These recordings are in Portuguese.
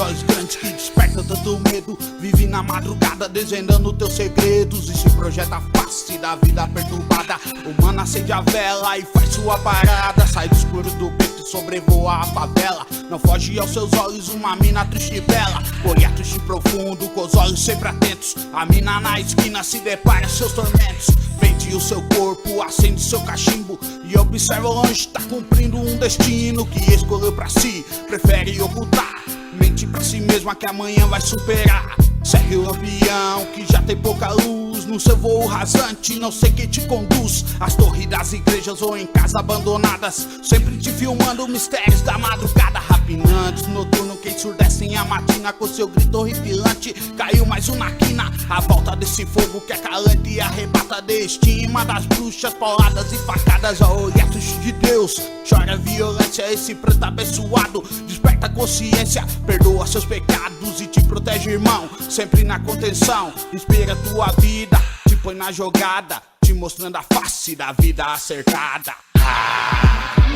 olhos grandes que despertam tanto medo. Vive na madrugada desvendando teus segredos e se projeta a face da vida perturbada. O mano acende a vela e faz sua parada. Sai do escuro do beco e sobrevoa a favela. Não foge aos seus olhos uma mina triste e bela. Olhar triste e profundo, com os olhos sempre atentos. A mina na esquina se depara seus tormentos. Vende o seu corpo, acende seu cachimbo e observa longe, tá cumprindo um destino que escolheu pra si, prefere ocultar. Mente pra si mesma que amanhã vai superar. Segue o lampião que já tem pouca luz. No seu voo rasante, não sei quem te conduz. As torres das igrejas ou em casas abandonadas, sempre te filmando mistérios da madrugada. Rapinantes, noturno que ensurdecem a matina com seu grito horripilante. Caiu mais um na quina, a volta desse fogo que é calante e arrebata de estima das bruxas, pauladas e facadas. A olhares de Deus, chora violência, esse pranto abençoado. Desperta a consciência, perdoa seus pecados e te protege, irmão. Sempre na contenção, inspira tua vida, te põe na jogada, te mostrando a face da vida acertada.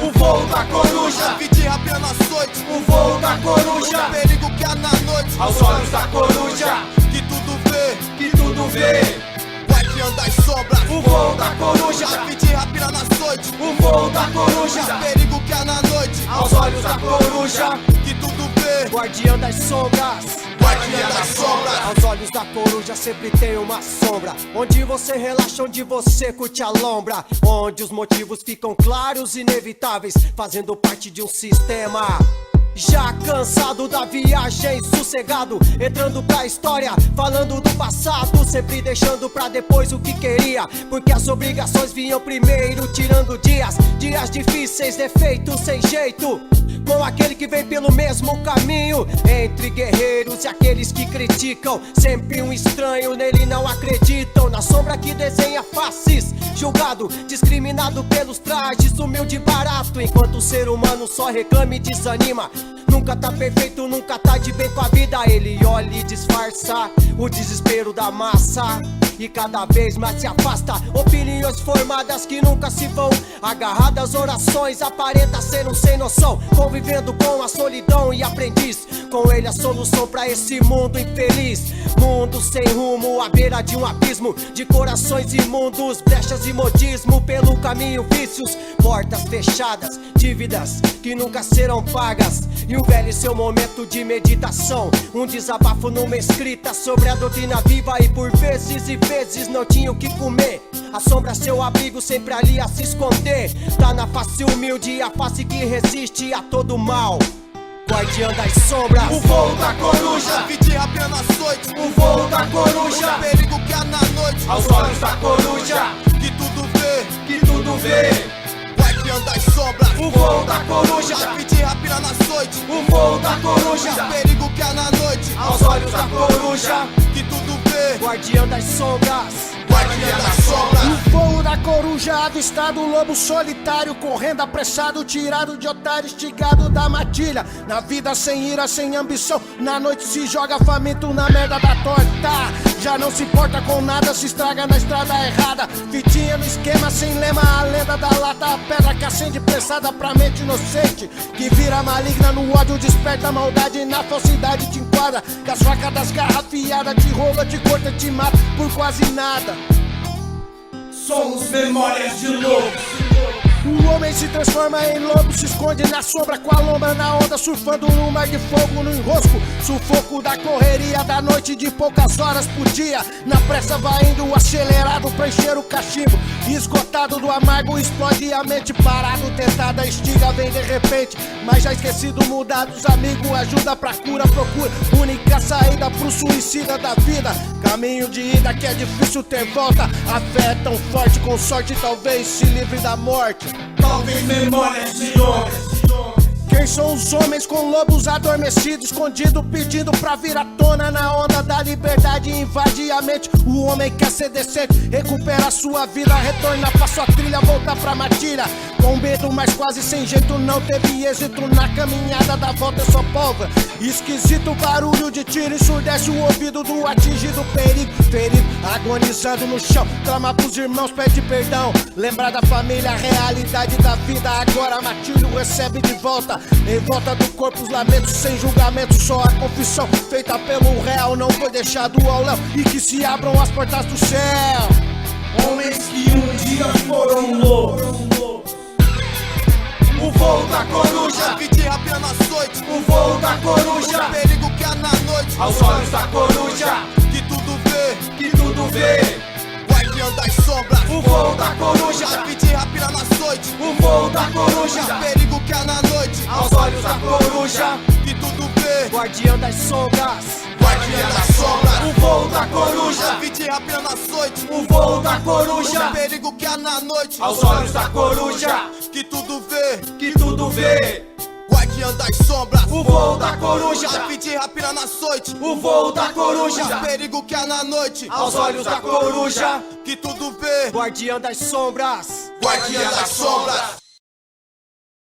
O voo da coruja, vi de rapina nas noites. O voo da coruja, o perigo que há na noite. Aos olhos da coruja, que tudo vê. Guardião das sombras, o voo da coruja, vi de rapina nas noites. O voo da coruja, o perigo que há na noite. Aos olhos da coruja, que tudo vê. Guardião das sombras, guardiã das sombras. Aos olhos da coruja sempre tem uma sombra, onde você relaxa, onde você curte a lombra, onde os motivos ficam claros e inevitáveis, fazendo parte de um sistema. Já cansado da viagem, sossegado, entrando pra história, falando do passado, sempre deixando pra depois o que queria, porque as obrigações vinham primeiro, tirando dias difíceis, defeitos sem jeito, com aquele que vem pelo mesmo caminho, entre guerreiros e aqueles que criticam, sempre um estranho, nele não acreditam, na sombra que desenha faces, julgado, discriminado pelos trajes, humilde e barato, enquanto o ser humano só reclama e desanima. Nunca tá perfeito, nunca tá de bem com a vida. Ele olha e disfarça o desespero da massa e cada vez mais se afasta. Opiniões formadas que nunca se vão, agarradas orações, aparenta ser um sem noção, convivendo com a solidão e aprendiz com ele a solução pra esse mundo infeliz. Mundo sem rumo, à beira de um abismo, de corações imundos, brechas e modismo pelo caminho, vícios, portas fechadas, dívidas que nunca serão pagas, e o velho em seu momento de meditação, um desabafo numa escrita sobre a doutrina viva, e por vezes e vezes não tinha o que comer. A sombra seu abrigo, sempre ali a se esconder, tá na face humilde e a face que resiste a todo mal. Guardião das sombras, o voo da coruja, vi de rapina nas noites. O voo da coruja, o perigo que há na noite. Aos olhos da coruja, que tudo vê. Guardião das sombras, o voo da coruja, vi de rapina nas noites. O voo da coruja, o perigo que há na noite. Aos olhos da coruja, que tudo vê. Guardião das sombras, guardiã das sombras. No voo da coruja avistado o lobo solitário, correndo apressado, tirado de otário, estigado da matilha. Na vida sem ira, sem ambição, na noite se joga faminto na merda da torta. Já não se importa com nada, se estraga na estrada errada. Fitinha no esquema, sem lema, a lenda da lata. A pedra que acende pressada pra mente inocente, que vira maligna no ódio, desperta a maldade e na falsidade te enquadra. Com as facadas garrafiadas, te rola, te corta, te mata por quase nada. Somos memórias de lobos. O homem se transforma em lobo, se esconde na sombra com a lombra na onda, surfando no mar de fogo no enrosco. Sufoco da correria da noite de poucas horas por dia. Na pressa vai indo acelerado pra encher o cachimbo. Esgotado do amargo, explode a mente parado. Tentada, estiga, vem de repente, mas já esquecido, mudado. Os amigos, ajuda pra cura, procura única saída pro suicida da vida. Caminho de ida que é difícil ter volta. A fé é tão forte, com sorte talvez se livre da morte. Talvez memórias de homens. Quem são os homens com lobos adormecidos, escondido, pedindo pra vir à tona na onda da liberdade, invade a mente. O homem quer ser decente, recuperar sua vida, retornar pra sua trilha, voltar pra matilha. com medo, mas quase sem jeito. Não teve êxito na caminhada da volta, é só pólvora. Esquisito barulho de tiro ensurdece o ouvido do atingido. Perigo, ferido, agonizando no chão. Clama pros irmãos, pede perdão. Lembrar da família, a realidade da vida. Agora Matilho recebe de volta. Em volta do corpo os lamentos, sem julgamento. Só a confissão feita pelo réu não foi deixado ao léu. E que se abram as portas do céu. Homens que um dia foram loucos. O voo da coruja, Vida rápida nas noites, o voo da coruja, o perigo que há na noite, aos olhos da coruja, que tudo vê, que tudo vê. guardião das sombras, O voo da coruja, vida rápida nas noites, o voo da coruja, o perigo que há na noite, aos olhos da coruja, que tudo vê, Guardião das sombras. guardião das sombras, o voo da coruja, vida rápida nas noites, o voo da coruja, o perigo que há na noite, aos olhos da coruja, que tudo vê, que tudo vê. guardião das sombras, O voo da coruja, vida rápida nas noites, o voo da coruja, o perigo que há na noite, aos olhos da coruja, que tudo vê, Guardião das sombras. guardião das sombras.